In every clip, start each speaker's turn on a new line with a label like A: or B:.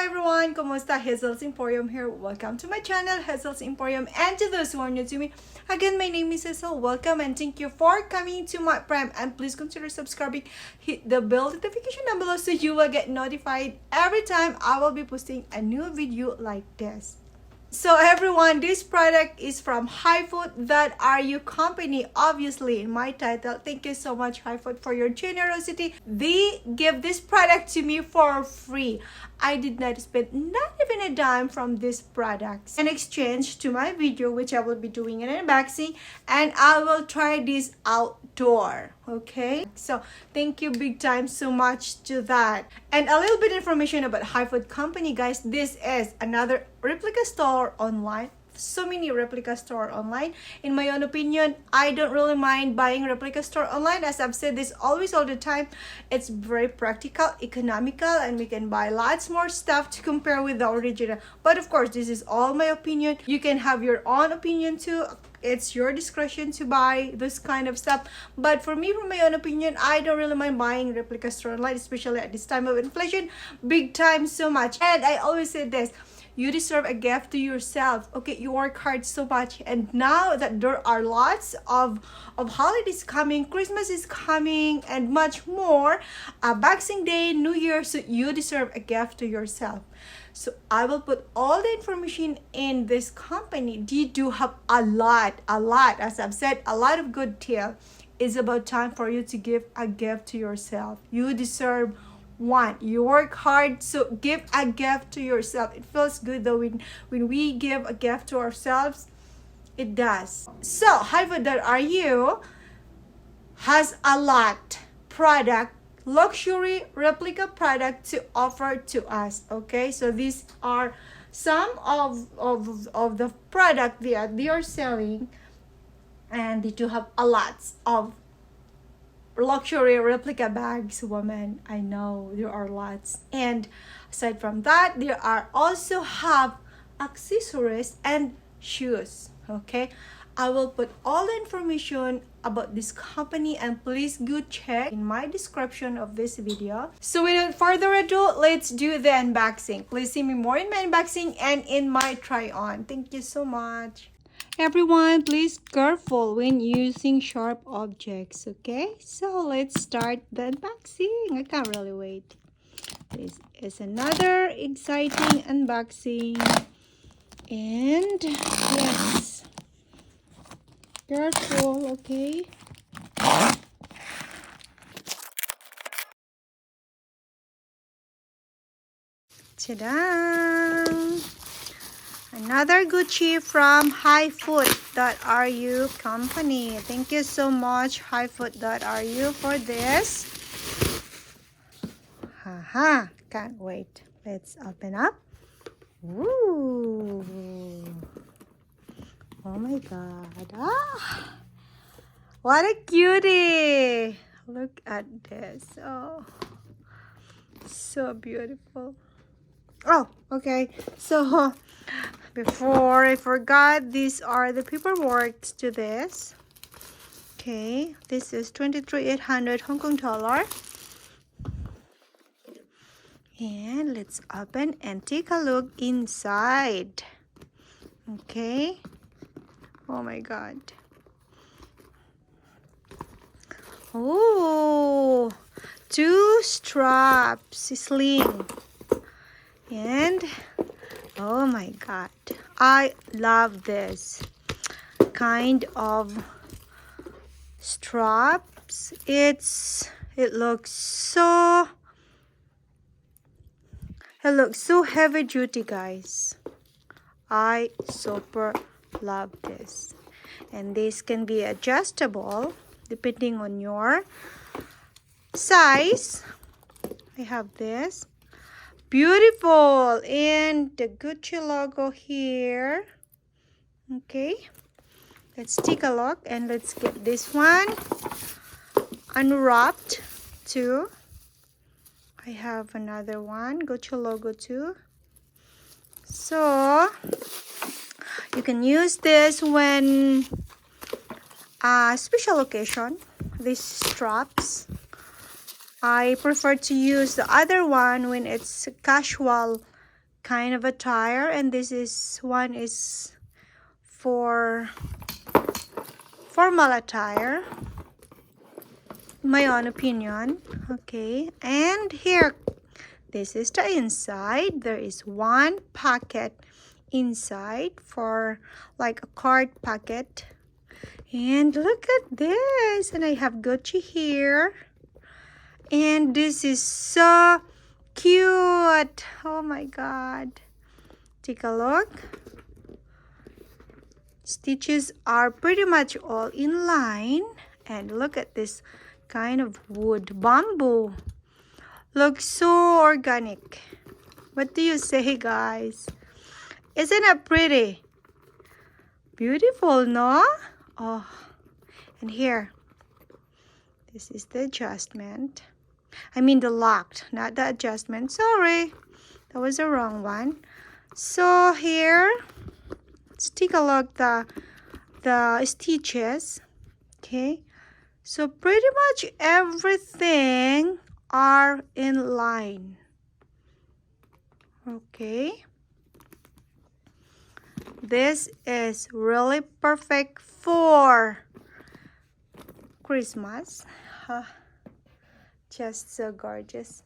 A: everyone! Kumusta? Hazel's Emporium here. Welcome to my channel, Hazel's Emporium. And to those who are new to me, again, my name is Hazel. Welcome and thank you for coming to my Prime. And please consider subscribing. Hit the bell notification down below so you will get notified every time I will be posting a new video like this. So everyone, this product is from Whyte company. Obviously in my title, thank you so much Whyte for your generosity. They give this product to me for free. I did not spend not even a dime from these products in exchange to my video, which I will be doing an unboxing, and I will try this outdoor. Okay, so thank you big time so much to that. And a little bit information about Whyte company, guys. This is another replica store online. So many replica store online. In my own opinion, I don't really mind buying replica store online. As I've said this always all the time, it's very practical, economical, and we can buy lots more stuff to compare with the original. But of course, this is all my opinion. You can have your own opinion too. It's your discretion to buy this kind of stuff. But for me, from my own opinion, I don't really mind buying replica store online, especially at this time of inflation. Big time so much. And I always say this, you deserve a gift to yourself. Okay, you work hard so much, and now that there are lots of holidays coming, Christmas is coming, and much more, Boxing Day, New Year, so you deserve a gift to yourself. So I will put all the information in this company. They do have a lot, as I've said, a lot of good deal. It's about time for you to give a gift to yourself. You deserve one. You work hard, so give a gift to yourself. It feels good though when we give a gift to ourselves. It does. So Whyte has a lot product, luxury replica product to offer to us. Okay, so these are some of the product they are selling, and they do have a lot of luxury replica bags, woman. I know there are lots. And aside from that, there are also have accessories and shoes. Okay, I will put all the information about this company, and please go check in my description of this video. So without further ado, let's do the unboxing. Please see me more in my unboxing and in my try on. Thank you so much. Everyone, please careful when using sharp objects. Okay, so let's start the unboxing. I can't really wait. This is another exciting unboxing, and yes, careful. Okay, ta-da! Another Gucci from Whyte.ru company. Thank you so much Whyte.ru for this. Haha, can't wait. Let's open up. Ooh. Oh my god. Ah, what a cutie. Look at this. Oh, so beautiful. Oh, okay. So before I forgot, these are the paperwork to this. Okay, this is 23,800 Hong Kong dollar. And let's open and take a look inside. Okay. Oh my god. Oh, two straps, sling. And oh my god, I love this kind of straps. It looks so heavy duty, guys. I super love this. And this can be adjustable depending on your size. I have this. Beautiful, and the Gucci logo here. Okay, let's take a look, and let's get this one unwrapped too. I have another one, Gucci logo too. So you can use this when special occasion, these straps. I prefer to use the other one when it's casual kind of attire, and this is one is for formal attire, my own opinion. Okay, and here, this is the inside. There is one pocket inside for like a card pocket. And look at this. And I have Gucci here. And this is so cute. Oh my God. Take a look. Stitches are pretty much all in line. And look at this kind of wood, bamboo. Looks so organic. What do you say, guys? Isn't it pretty? Beautiful, no? Oh, and here, this is the adjustment. I mean the locked, not the adjustment. Sorry, that was the wrong one. So here, let's take a look the stitches. Okay, so pretty much everything are in line. Okay. This is really perfect for Christmas. Just so gorgeous.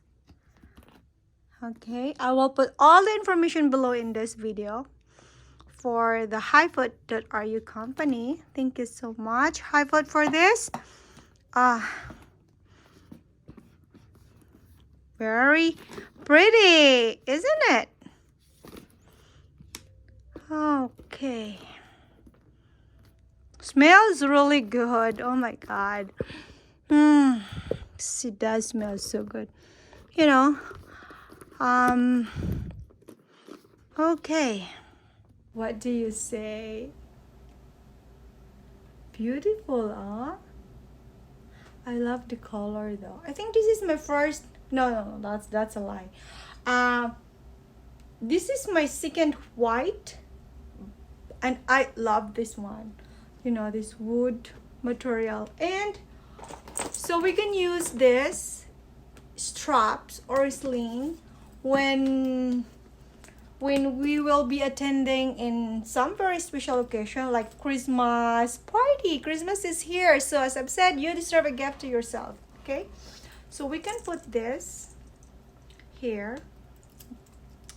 A: Okay, I will put all the information below in this video for the highfoot.ru company. Thank you so much, Highfoot, for this. Very pretty, isn't it? Okay. Smells really good. Oh my God. It does smell so good. You know. Okay. What do you say? Beautiful, huh? I love the color though. I think this is my first. No, that's a lie. This is my second white. And I love this one, you know, this wood material. And so we can use this straps or sling when we will be attending in some very special occasion like Christmas party. Christmas is here, so as I've said, you deserve a gift to yourself. Okay, so we can put this here.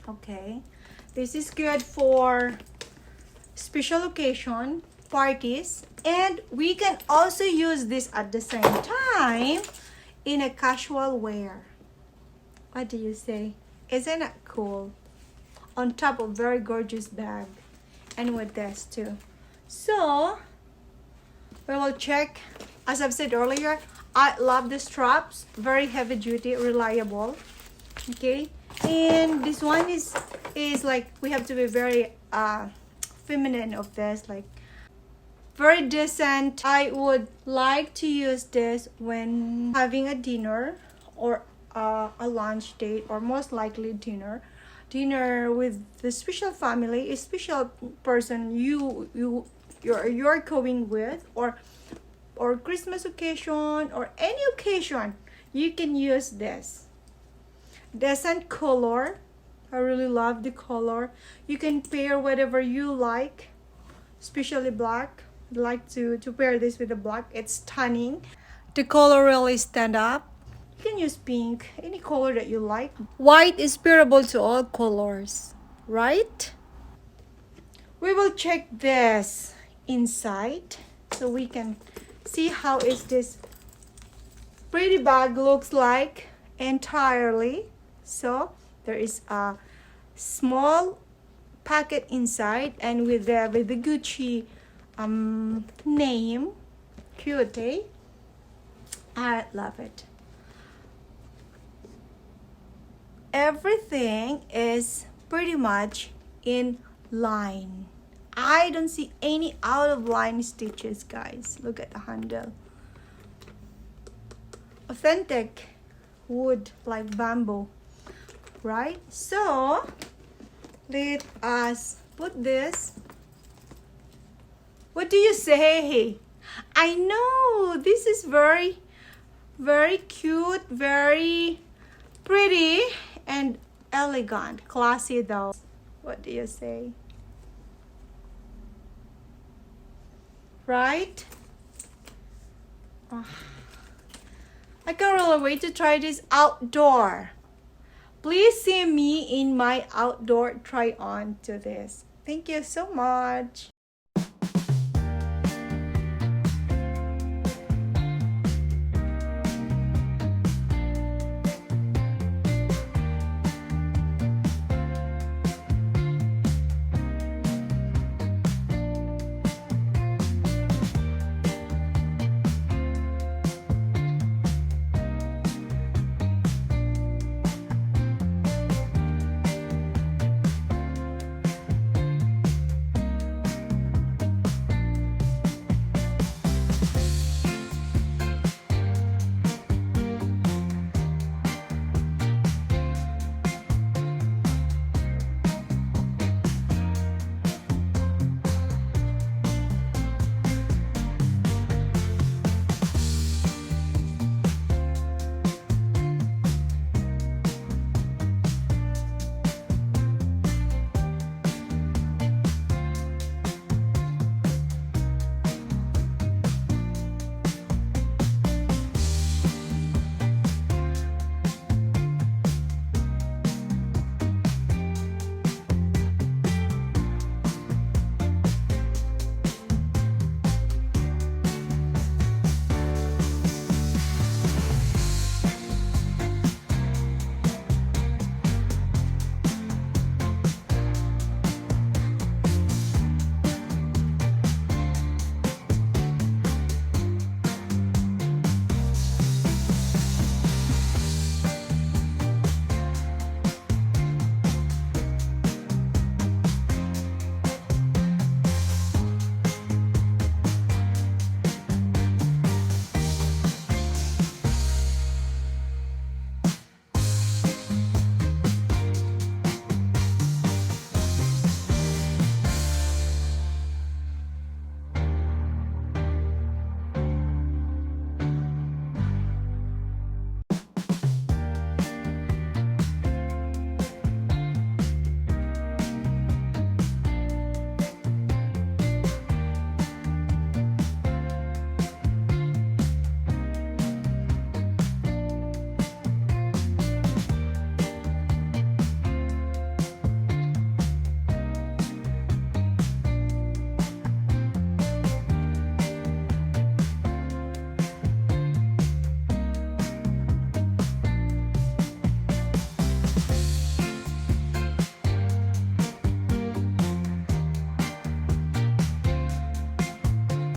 A: Okay, this is good for special occasion, parties, and we can also use this at the same time in a casual wear. What do you say? Isn't it cool? On top of very gorgeous bag, and with this too. So we will check. As I've said earlier, I love the straps, very heavy duty, reliable. Okay, and this one is like, we have to be very feminine of this, like very decent. I would like to use this when having a dinner or a lunch date, or most likely dinner with the special family, a special person you're going with, or Christmas occasion or any occasion. You can use this decent color. I really love the color. You can pair whatever you like, especially black. I'd like to pair this with the black. It's stunning. The color really stand up. You can use pink, any color that you like. White is pairable to all colors, right? We will check this inside so we can see how is this pretty bag looks like entirely. So there is a small packet inside, and with the Gucci name, cute, eh? I love it. Everything is pretty much in line. I don't see any out of line stitches, guys. Look at the handle. Authentic wood, like bamboo, right? So let us put this. What do you say? I know this is very, very cute, very pretty, and elegant, classy though. What do you say? Right? I can't really wait to try this outdoor. Please see me in my outdoor try on to this. Thank you so much.